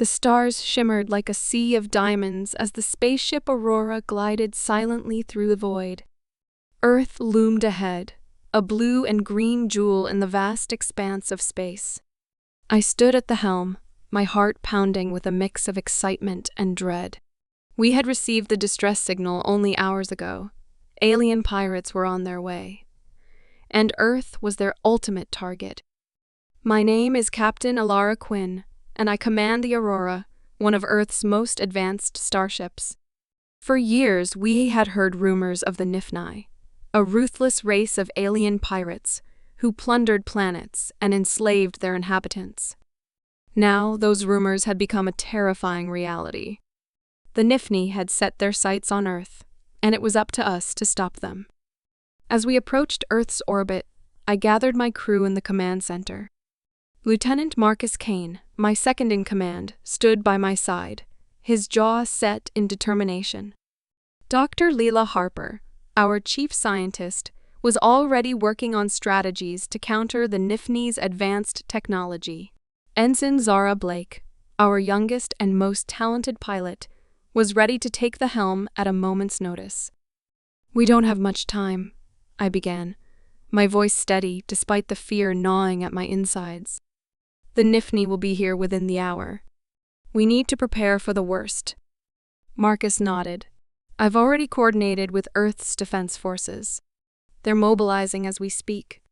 The stars shimmered like a sea of diamonds as the spaceship Aurora glided silently through the void. Earth loomed ahead, a blue and green jewel in the vast expanse of space. I stood at the helm, my heart pounding with a mix of excitement and dread. We had received the distress signal only hours ago. Alien pirates were on their way. And Earth was their ultimate target. My name is Captain Elara Quinn, and I command the Aurora, one of Earth's most advanced starships. For years, we had heard rumors of the Nifni, a ruthless race of alien pirates who plundered planets and enslaved their inhabitants. Now, those rumors had become a terrifying reality. The Nifni had set their sights on Earth, and it was up to us to stop them. As we approached Earth's orbit, I gathered my crew in the command center. Lieutenant Marcus Kane, my second-in-command, stood by my side, his jaw set in determination. Dr. Leela Harper, our chief scientist, was already working on strategies to counter the Nifni's advanced technology. Ensign Zara Blake, our youngest and most talented pilot, was ready to take the helm at a moment's notice. "We don't have much time," I began, my voice steady despite the fear gnawing at my insides. "The Nifni will be here within the hour. We need to prepare for the worst." Marcus nodded. "I've already coordinated with Earth's defense forces. They're mobilizing as we speak.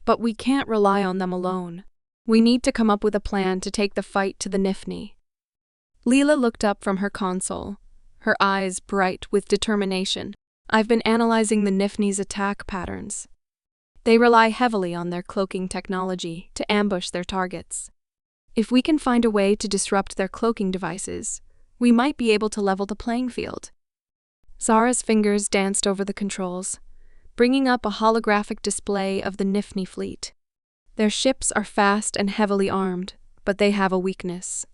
But we can't rely on them alone. We need to come up with a plan to take the fight to the Nifni." Leela looked up from her console, her eyes bright with determination. "I've been analyzing the Nifni's attack patterns. They rely heavily on their cloaking technology to ambush their targets. If we can find a way to disrupt their cloaking devices, we might be able to level the playing field." Zara's fingers danced over the controls, bringing up a holographic display of the Nifni fleet. "Their ships are fast and heavily armed, but they have a weakness.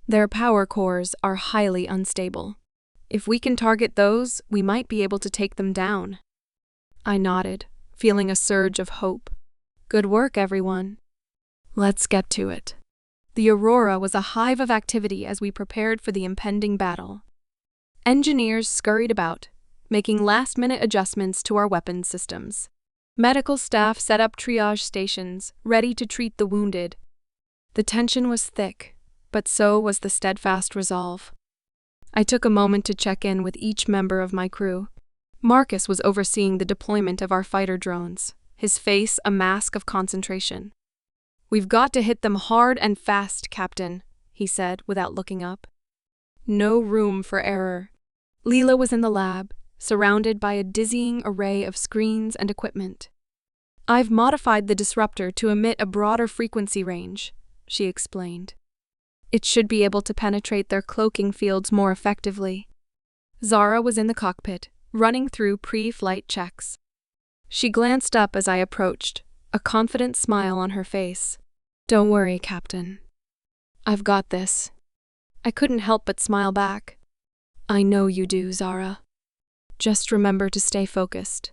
Their power cores are highly unstable. If we can target those, we might be able to take them down." I nodded, feeling a surge of hope. "Good work, everyone. Let's get to it." The Aurora was a hive of activity as we prepared for the impending battle. Engineers scurried about, making last-minute adjustments to our weapons systems. Medical staff set up triage stations, ready to treat the wounded. The tension was thick, but so was the steadfast resolve. I took a moment to check in with each member of my crew. Marcus was overseeing the deployment of our fighter drones, his face a mask of concentration. "We've got to hit them hard and fast, Captain," he said without looking up. "No room for error." Leela was in the lab, surrounded by a dizzying array of screens and equipment. "I've modified the disruptor to emit a broader frequency range," she explained. "It should be able to penetrate their cloaking fields more effectively." Zara was in the cockpit, running through pre-flight checks. She glanced up as I approached, a confident smile on her face. "Don't worry, Captain. I've got this." I couldn't help but smile back. "I know you do, Zara. Just remember to stay focused."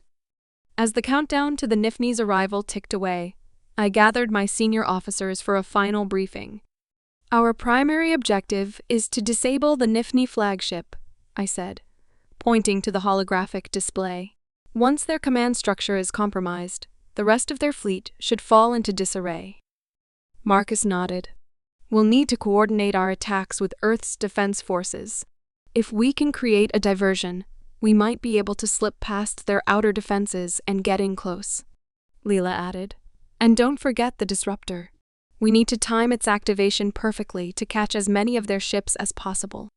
As the countdown to the Nifni's arrival ticked away, I gathered my senior officers for a final briefing. "Our primary objective is to disable the Nifni flagship," I said, pointing to the holographic display. "Once their command structure is compromised, the rest of their fleet should fall into disarray." Marcus nodded. "We'll need to coordinate our attacks with Earth's defense forces. If we can create a diversion, we might be able to slip past their outer defenses and get in close," Leela added. "And don't forget the disruptor. We need to time its activation perfectly to catch as many of their ships as possible."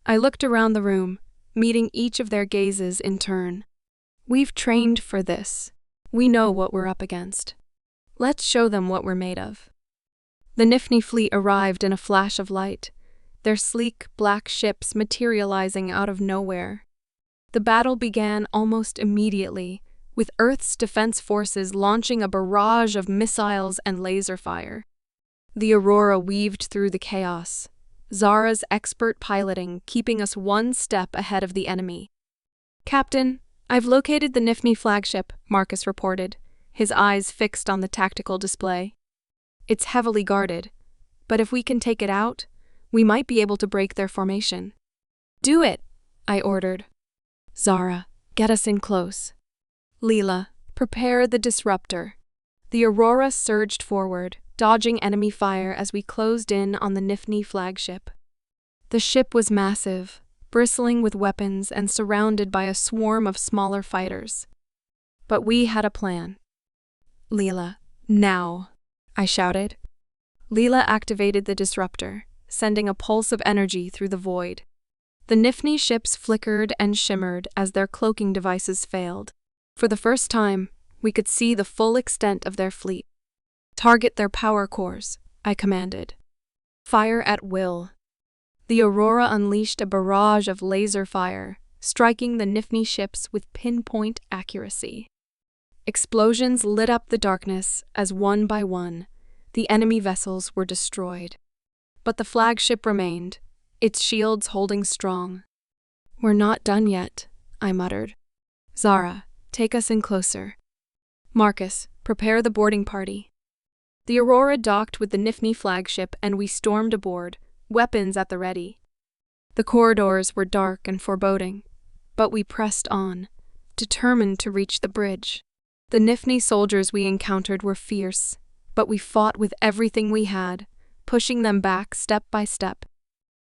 I looked around the room, meeting each of their gazes in turn. "We've trained for this. We know what we're up against. Let's show them what we're made of." The Nifni fleet arrived in a flash of light, their sleek black ships materializing out of nowhere. The battle began almost immediately, with Earth's defense forces launching a barrage of missiles and laser fire. The Aurora weaved through the chaos, Zara's expert piloting keeping us one step ahead of the enemy. "Captain, I've located the Nifni flagship," Marcus reported, his eyes fixed on the tactical display. "It's heavily guarded, but if we can take it out, We might be able to break their formation. Do it, I ordered. Zara, get us in close. Leela, prepare the disruptor. The Aurora surged forward, dodging enemy fire as we closed in on the Nifni flagship. The ship was massive, bristling with weapons and surrounded by a swarm of smaller fighters. But we had a plan. Leela, now, I shouted. Leela activated the disruptor, sending a pulse of energy through the void. The Nifni ships flickered and shimmered as their cloaking devices failed. For the first time, we could see the full extent of their fleet. Target their power cores, I commanded. Fire at will. The Aurora unleashed a barrage of laser fire, striking the Nifni ships with pinpoint accuracy. Explosions lit up the darkness as one by one, the enemy vessels were destroyed. But the flagship remained, its shields holding strong. We're not done yet, I muttered. Zara, take us in closer. Marcus, prepare the boarding party. The Aurora docked with the Nifni flagship and we stormed aboard, weapons at the ready. The corridors were dark and foreboding, but we pressed on, determined to reach the bridge. The Nifni soldiers we encountered were fierce, but we fought with everything we had, pushing them back step by step.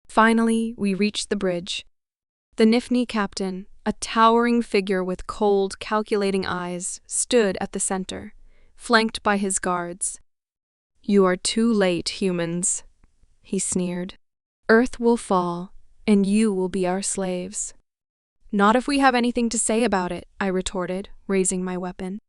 Finally, we reached the bridge. The Nifni captain, a towering figure with cold, calculating eyes, stood at the center, flanked by his guards. "You are too late, humans," he sneered. "Earth will fall, and you will be our slaves." "Not if we have anything to say about it," I retorted, raising my weapon.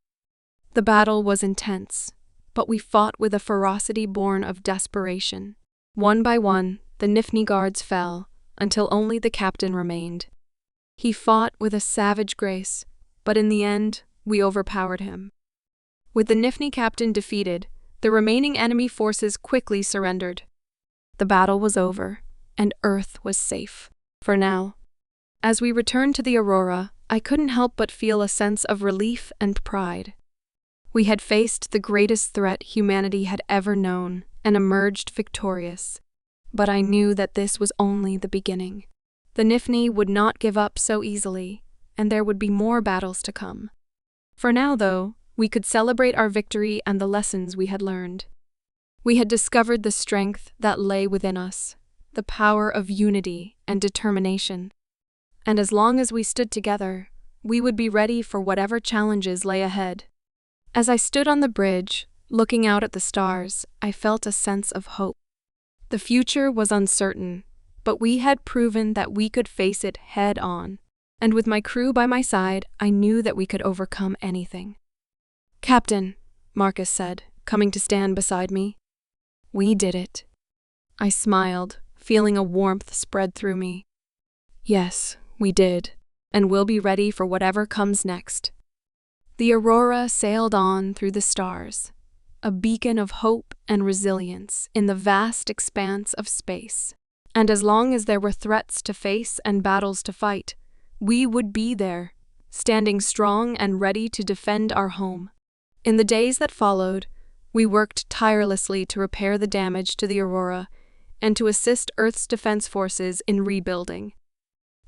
The battle was intense, but we fought with a ferocity born of desperation. One by one, the Nifni guards fell, until only the captain remained. He fought with a savage grace, but in the end, we overpowered him. With the Nifni captain defeated, the remaining enemy forces quickly surrendered. The battle was over, and Earth was safe, for now. As we returned to the Aurora, I couldn't help but feel a sense of relief and pride. We had faced the greatest threat humanity had ever known and emerged victorious. But I knew that this was only the beginning. The Nifni would not give up so easily, and there would be more battles to come. For now, though, we could celebrate our victory and the lessons we had learned. We had discovered the strength that lay within us, the power of unity and determination. And as long as we stood together, we would be ready for whatever challenges lay ahead. As I stood on the bridge, looking out at the stars, I felt a sense of hope. The future was uncertain, but we had proven that we could face it head-on, and with my crew by my side, I knew that we could overcome anything. "Captain," Marcus said, coming to stand beside me. "We did it." I smiled, feeling a warmth spread through me. "Yes, we did, and we'll be ready for whatever comes next." The Aurora sailed on through the stars, a beacon of hope and resilience in the vast expanse of space. And as long as there were threats to face and battles to fight, we would be there, standing strong and ready to defend our home. In the days that followed, we worked tirelessly to repair the damage to the Aurora and to assist Earth's defense forces in rebuilding.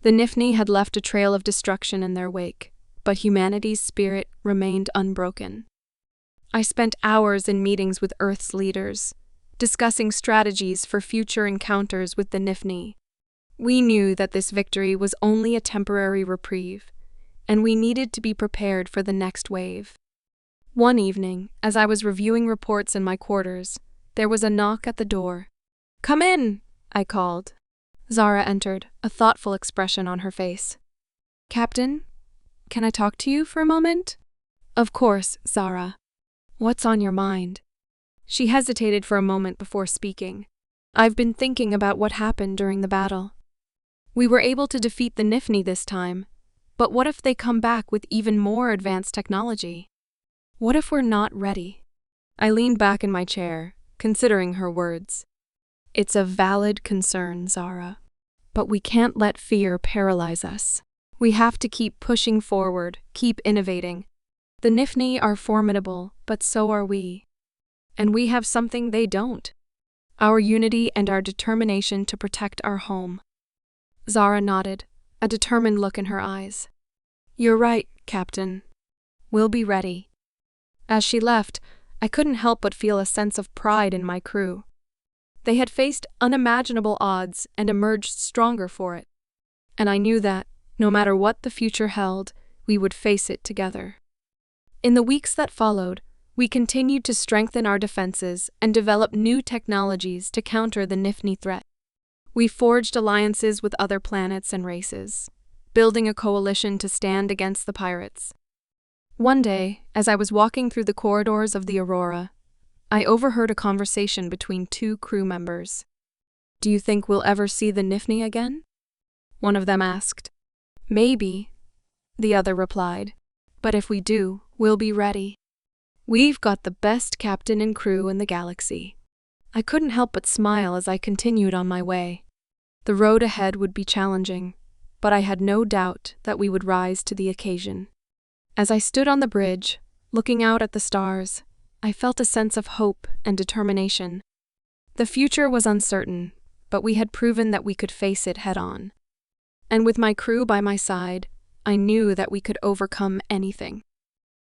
The Nifni had left a trail of destruction in their wake, but humanity's spirit remained unbroken. I spent hours in meetings with Earth's leaders, discussing strategies for future encounters with the Nifni. We knew that this victory was only a temporary reprieve, and we needed to be prepared for the next wave. One evening, as I was reviewing reports in my quarters, there was a knock at the door. "Come in," I called. Zara entered, a thoughtful expression on her face. "Captain, can I talk to you for a moment?" "Of course, Zara. What's on your mind?" She hesitated for a moment before speaking. "I've been thinking about what happened during the battle. We were able to defeat the Nifni this time, but what if they come back with even more advanced technology? What if we're not ready?" I leaned back in my chair, considering her words. "It's a valid concern, Zara, but we can't let fear paralyze us. We have to keep pushing forward, keep innovating. The Nifni are formidable, but so are we. And we have something they don't: our unity and our determination to protect our home. Zara nodded, a determined look in her eyes. You're right, Captain. We'll be ready. As she left, I couldn't help but feel a sense of pride in my crew. They had faced unimaginable odds and emerged stronger for it. And I knew that, no matter what the future held, we would face it together. In the weeks that followed, we continued to strengthen our defenses and develop new technologies to counter the Nifni threat. We forged alliances with other planets and races, building a coalition to stand against the pirates. One day, as I was walking through the corridors of the Aurora, I overheard a conversation between two crew members. Do you think we'll ever see the Nifni again? One of them asked. Maybe, the other replied. But if we do, we'll be ready. We've got the best captain and crew in the galaxy. I couldn't help but smile as I continued on my way. The road ahead would be challenging, but I had no doubt that we would rise to the occasion. As I stood on the bridge, looking out at the stars, I felt a sense of hope and determination. The future was uncertain, but we had proven that we could face it head-on. And with my crew by my side, I knew that we could overcome anything.